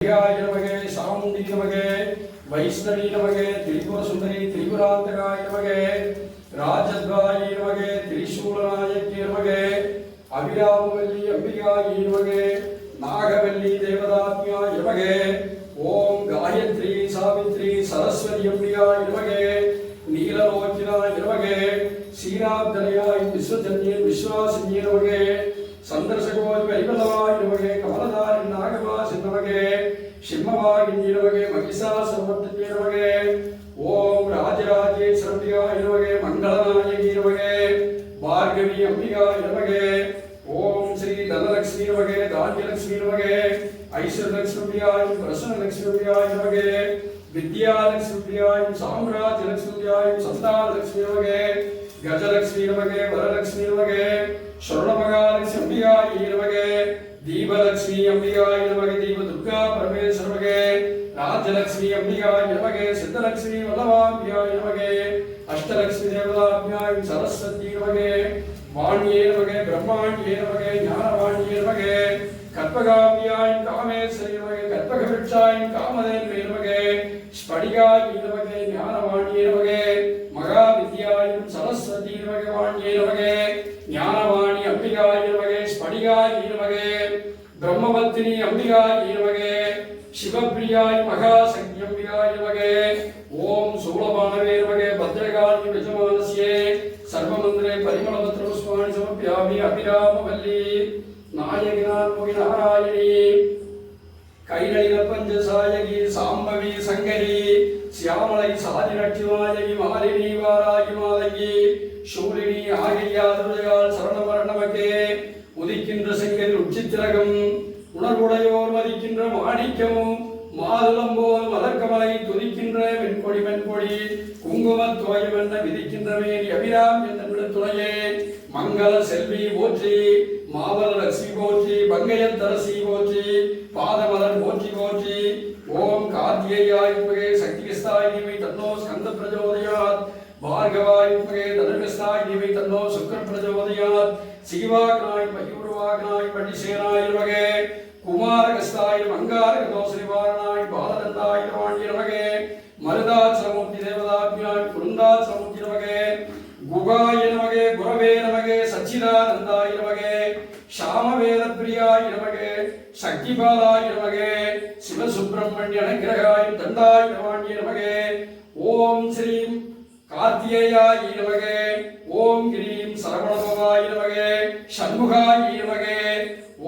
नमगे सामुंडी नमगे वैष्णवी नमगे त्रिपुर सुंदरी त्रिपुरांतकाय नमगे राजद्वाय नमगे त्रिशूलनायकी नमगे अभिरामवल्ली अंबिकाय नमगे नागवल्ली देवदात्म्याय नमगे ओम गायत्री सावित्री सरस्वती अंबिकाय नमगे नीललोचनाय नमगे श्रीरामधनयाय विश्वजन्ये विश्वासिन्ये नमगे संदर्शकोज वैबलवाय नमगे कमलधारी नागवास नमगे सिंहवागिनी नमगे महिषासुरमर्दिनी नमगे ओम राजराजेश्वराय नमगे मंगलनायकी नमगे भार्गवी अंबिकाय नमगे ओम श्री धनलक्ष्मी नमगे धान्यलक्ष्मी नमगे ऐश्वर्यलक्ष्म्याय प्रसन्नलक्ष्म्याय नमगे विद्यालक्ष्म्याय साम्राज्यलक्ष्म्याय संतानलक्ष्मी नमगे गजलक्ष्मी नमगे वरलक्ष्मी नमगे स्वर्णमहालक्ष्मी अंबिकाय नमगे दीपलक्ष्मी अंबिकाय नमगे दीप दुर्गा परमेश्वर नमगे राजलक्ष्मी अंबिकाय नमगे सिद्धलक्ष्मी वल्लभाभ्याय नमगे अष्टलक्ष्मी देवताभ्याय सरस्वती नमगे वाण्ये नमगे ब्रह्माण्ये नमगे ज्ञानवाण्ये नमगे कल्पगाभ्याय कामेश्वरी नमगे कल्पकवृक्षाय कामधेनवे नमगे स्फटिकाय नमगे ज्ञानवाण्ये नमगे महाविद्याय सरस्वती नमगे वाण्ये नमगे ज्ञानवाणी अंबिकाय नमगे स्फटिकाय नमगे ब्रह्मवत्तिनी अंबिकाय नमगे शिवप्रियाय महाशक्ति अंबिकाय नमगे ओम शूलबाणवे नमगे भद्रकाली यजमानस्ये सर्वमंत्रे परिमलपत्रपुष्पाणि समर्पयामि अभिरामवल्ली नायकिनात्मकि नारायणी कैललिन पंचसायकी साम्भवी संगरी श्यामलै सादिनक्षिवायकी मालिनी वारायी मालकी शूलिनी आगियादुर्जगाल சரணமரணமகே உதிக்கின்ற செங்கல் உச்சித்திரகம் உணர்வுடையோர் மதிக்கின்ற மாணிக்கமும் மாதுளம்போல் மலர்கமலை துதிக்கின்ற வெண்கொடி குங்குமத் தோயம் என்ன விதிக்கின்ற மேனி அபிராம் என்ற துணையே மங்கள செல்வி போற்றி மாவல லட்சுமி போற்றி பங்கயத்தரசி போற்றி பாதமலர் போற்றி போற்றி ஓம் கார்த்திகேயாய வித்மகே சக்திகஸ்தாய தீமஹி தன்னோ ஸ்கந்த பிரச்சோதயாத் भार्गवाय विद्महे धनुर्गस्ताय धीमहि तन्नो शुक्रः प्रचोदयात् शिवाग्नाय मयूरवाग्नाय पटिसेनाय नमः कुमारगस्ताय मंगारगदोषनिवारणाय बालदण्डाय नमः मरुदाचलमूर्ति देवताभ्याय कुरुन्दाचलमूर्ति नमः गुगाय नमः गुरवे नमः सच्चिदानन्दाय नमः श्यामवेदप्रियाय नमः शक्तिपालाय नमः शिवसुब्रह्मण्य अनुग्रहाय दण्डाय नमः ओम श्री कार्तिकेयाय नमः ओम गिरीं सरवणभवाय नमः षण्मुखाय नमः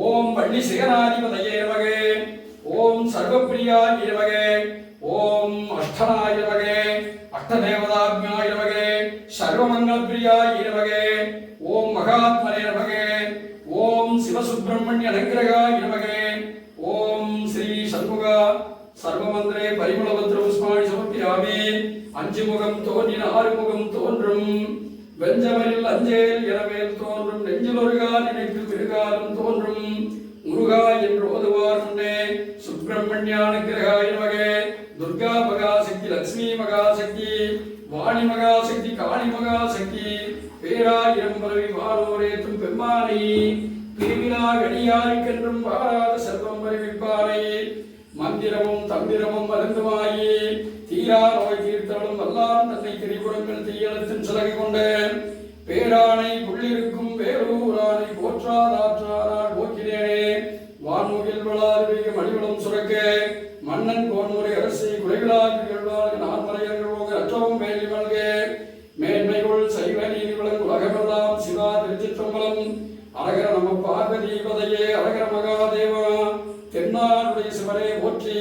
ओम वल्लीसेनाधिपतये नमः ओम सर्वप्रियाय नमः ओम अष्टनाय नमः अष्टदेवताभ्याय नमः सर्वमंगलप्रियाय नमः ओम महात्मने नमः ओम शिवसुब्रह्मण्य अनुग्रहाय नमः ओम श्री षण्मुख सर्वमंत्रे परिमलपत्रपुष्पाणि समर्पयामि அஞ்சுமுகம் தோன்றின ஆறுமுகம் தோன்றும் வெஞ்சமரில் அஞ்சேல் இரவேல் தோன்றும் நெஞ்சிலொருகால் நினைத்து பெருகாலும் தோன்றும் முருகா என்று ஓதுவார் முன்னே சுப்பிரமணியானுக்கிரகாய நமகே துர்கா மகாசக்தி லட்சுமி மகாசக்தி வாணி மகாசக்தி காளி மகாசக்தி பேராயிரம் பரவி வானோரேத்தும் பெம்மானை பிரிவினா கடியாருக்கென்றும் வாராத செல்வம் வருவிப்பானை மந்திரமும் தந்திரமும் மருந்துமாயி தீரா நோய் தீர்த்தலும் வல்லான் தன்னை திரிபுரங்கள் தீயலத்தின் சிலகை கொண்டு பேரானை புள்ளிருக்கும் வேலூரானை போற்றாதாற்றானால் போக்கிறேனே வான்முகில் வளார்விக மணிவளம் சுரக்க மன்னன் கோன்முறை அரசை குறைகளாக நான் மறையர்கள் அற்றவும் வேலி மல்க மேன்மைகள் சைவ நீதி விளங்கு உலகமெல்லாம் சிவா திருச்சிற்றம்பலம் அரகர நம பார்வதி பதையே அரகர மகாதேவா தென்னாடுடைய சிவரே போற்றி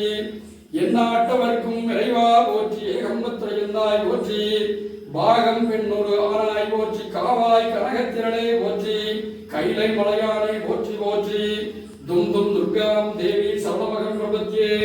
எந்நாட்டவர்க்கும் இறைவா போற்றி ஏகம்பத்துறையந்தாய் போற்றி பாகம் பெண்ணொரு ஆனாய் போற்றி காவாய் கனகத்திரளே போற்றி கைலை மலையானை போற்றி போற்றி தும் தும் துர்காம் தேவி சர்வமகம் பிரபத்தியே